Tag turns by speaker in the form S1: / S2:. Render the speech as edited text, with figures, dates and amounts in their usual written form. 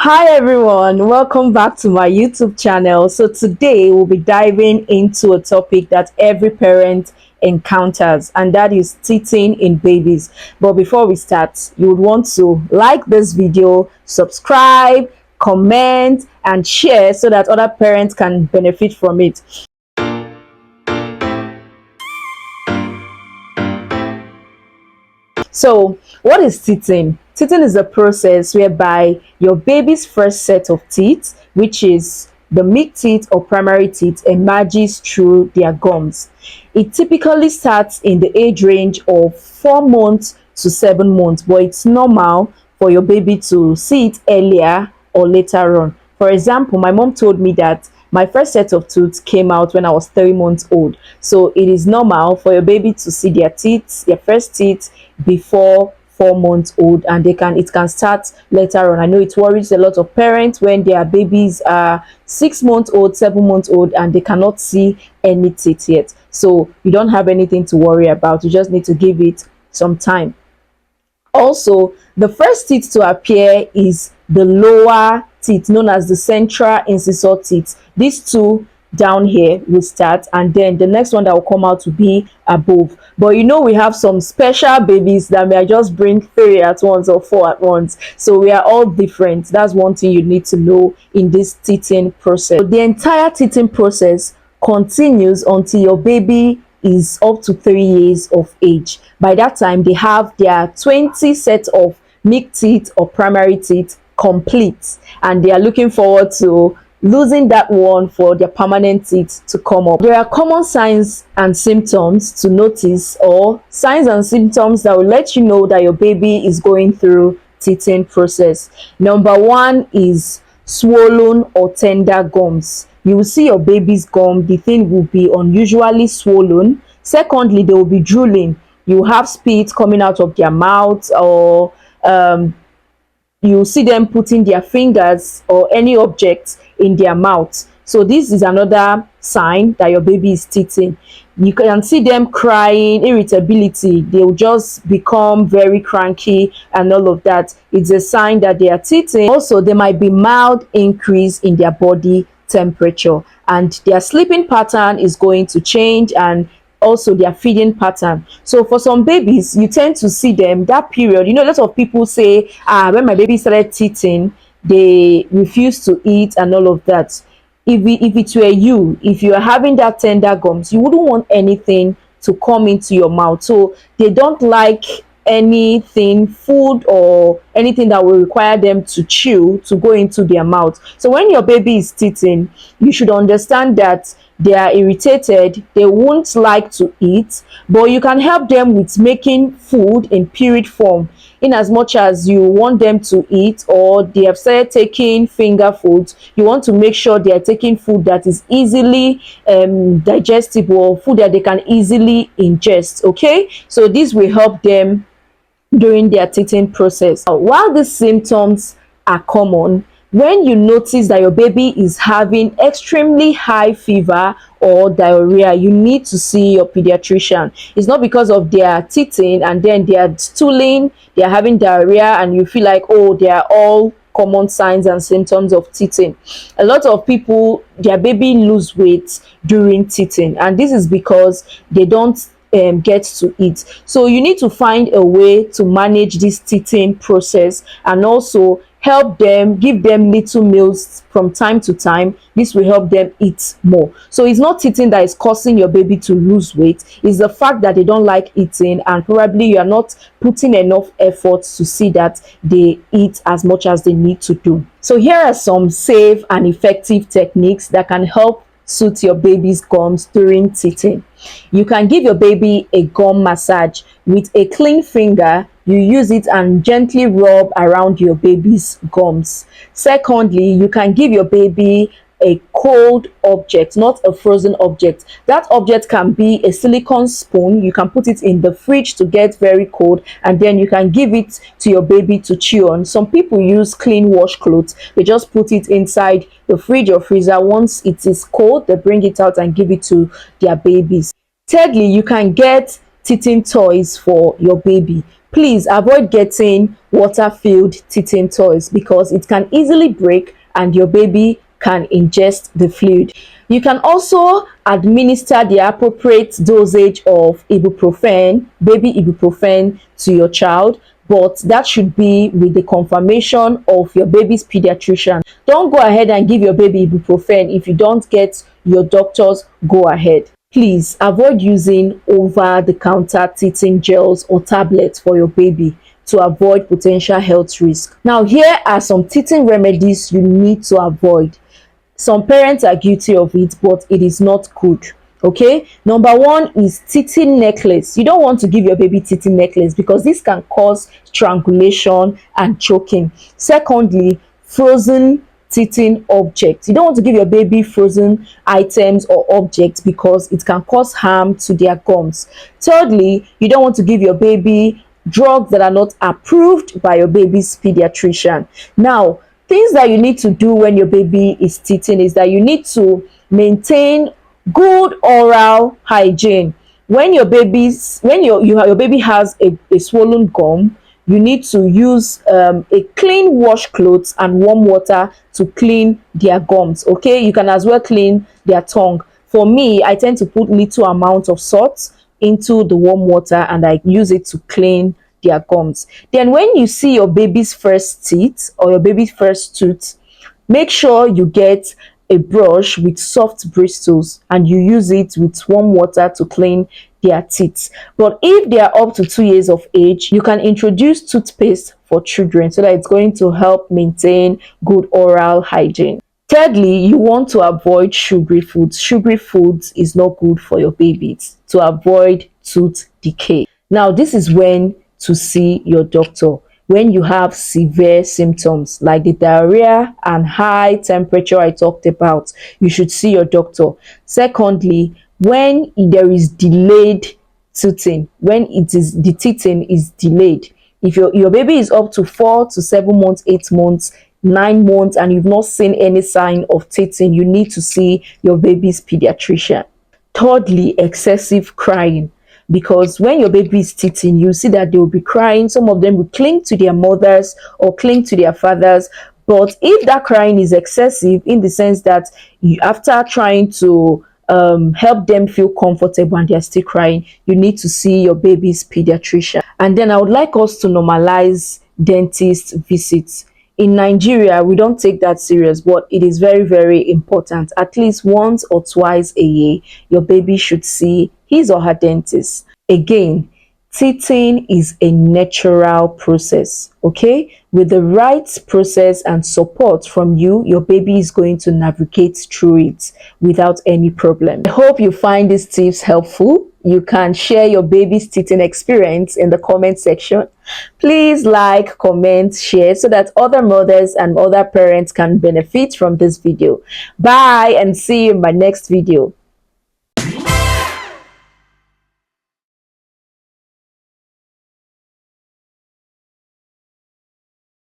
S1: Hi everyone, welcome back to my YouTube channel. So today we'll be diving into a topic that every parent encounters, and that is teething in babies. But before we start, you would want to like this video, subscribe, comment and share so that other parents can benefit from it. So, what is teething? Teething is a process whereby your baby's first set of teeth, which is the milk teeth or primary teeth, emerges through their gums. It typically starts in the age range of 4 months to 7 months, but it's normal for your baby to see it earlier or later on. For example, my mom told me that my first set of teeth came out when I was 3 months old. So it is normal for your baby to see their first teeth before 4 months old, and it can start later on. I know it worries a lot of parents when their babies are 6 months old, 7 months old, and they cannot see any teeth yet. So you don't have anything to worry about. You just need to give it some time. Also, the first teeth to appear is the lower teeth known as the central incisor teeth. These two down here will start, and then the next one that will come out will be above. But you know, we have some special babies that may just bring 3 at once or 4 at once, so we are all different. That's one thing you need to know in this teething process. So the entire teething process continues until your baby is up to 3 years of age. By that time, they have their 20 sets of milk teeth or primary teeth complete, and they are looking forward to losing that one for their permanent teeth to come up. There are common signs and symptoms to notice, or signs and symptoms that will let you know that your baby is going through teething process. Number one is swollen or tender gums. You will see your baby's gum, the thing will be unusually swollen. Secondly, they will be drooling. You have spit coming out of their mouth, or you see them putting their fingers or any object in their mouth. So this is another sign that your baby is teething. You can see them crying, irritability. They will just become very cranky and all of that. It's a sign that they are teething. Also, there might be mild increase in their body temperature, and their sleeping pattern is going to change, and also their feeding pattern. So for some babies, you tend to see them that period. You know, a lot of people say, when my baby started teething, they refuse to eat and all of that. If it were you, if you are having that tender gums, you wouldn't want anything to come into your mouth. So they don't like anything, food or anything that will require them to chew, to go into their mouth. So when your baby is teething, you should understand that they are irritated, they won't like to eat, but you can help them with making food in pureed form. In as much as you want them to eat, or they have started taking finger foods, you want to make sure they are taking food that is easily digestible, food that they can easily ingest. Okay, so this will help them during their teething process. While these symptoms are common, when you notice that your baby is having extremely high fever or diarrhea, you need to see your pediatrician. It's not because of their teething and then they are stooling, they are having diarrhea, and you feel like, oh, they are all common signs and symptoms of teething. A lot of people, their baby lose weight during teething, and this is because they don't get to eat. So you need to find a way to manage this teething process, and also help them, give them little meals from time to time. This will help them eat more. So it's not eating that is causing your baby to lose weight, it's the fact that they don't like eating, and probably you are not putting enough effort to see that they eat as much as they need to do. So here are some safe and effective techniques that can help soothe your baby's gums during teething. You can give your baby a gum massage with a clean finger. You use it and gently rub around your baby's gums. Secondly, you can give your baby a cold object, not a frozen object. That object can be a silicone spoon. You can put it in the fridge to get very cold, and then you can give it to your baby to chew on. Some people use clean washcloths. They just put it inside the fridge or freezer. Once it is cold, they bring it out and give it to their babies. Thirdly, you can get teething toys for your baby. Please avoid getting water-filled teething toys because it can easily break and your baby can ingest the fluid. You can also administer the appropriate dosage of ibuprofen, baby ibuprofen, to your child, but that should be with the confirmation of your baby's pediatrician. Don't go ahead and give your baby ibuprofen if you don't get your doctor's go ahead. Please avoid using over-the-counter teething gels or tablets for your baby to avoid potential health risk. Now, here are some teething remedies you need to avoid. Some parents are guilty of it, but it is not good. Okay, number one is teething necklace. You don't want to give your baby teething necklace because this can cause strangulation and choking. Secondly, frozen teething objects. You don't want to give your baby frozen items or objects because it can cause harm to their gums. Thirdly, you don't want to give your baby drugs that are not approved by your baby's pediatrician. Now, things that you need to do when your baby is teething is that you need to maintain good oral hygiene. When your baby has a swollen gum, you need to use a clean washcloth and warm water to clean their gums. Okay, you can as well clean their tongue. For me, I tend to put little amount of salt into the warm water and I use it to clean their gums. Then when you see your baby's first teeth or your baby's first tooth, make sure you get a brush with soft bristles and you use it with warm water to clean their teeth. But if they are up to 2 years of age, you can introduce toothpaste for children so that it's going to help maintain good oral hygiene. Thirdly, you want to avoid sugary foods. Sugary foods is not good for your babies to avoid tooth decay. Now, this is when to see your doctor. When you have severe symptoms like the diarrhea and high temperature I talked about, you should see your doctor. Secondly, when there is delayed teething, when the teething is delayed, if your baby is up to 4 to 7 months, 8 months, 9 months, and you've not seen any sign of teething, you need to see your baby's pediatrician. Thirdly, excessive crying. Because when your baby is teething, you see that they will be crying. Some of them will cling to their mothers or cling to their fathers. But if that crying is excessive, in the sense that after trying to help them feel comfortable and they're still crying, you need to see your baby's pediatrician. And then I would like us to normalize dentist visits. In Nigeria, we don't take that serious, but it is very, very important. At least once or twice a year, your baby should see his or her dentist. Again, teething is a natural process, okay? With the right process and support from you, your baby is going to navigate through it without any problem. I hope you find these tips helpful. You can share your baby's teething experience in the comment section. Please like, comment, share so that other mothers and other parents can benefit from this video. Bye and see you in my next video.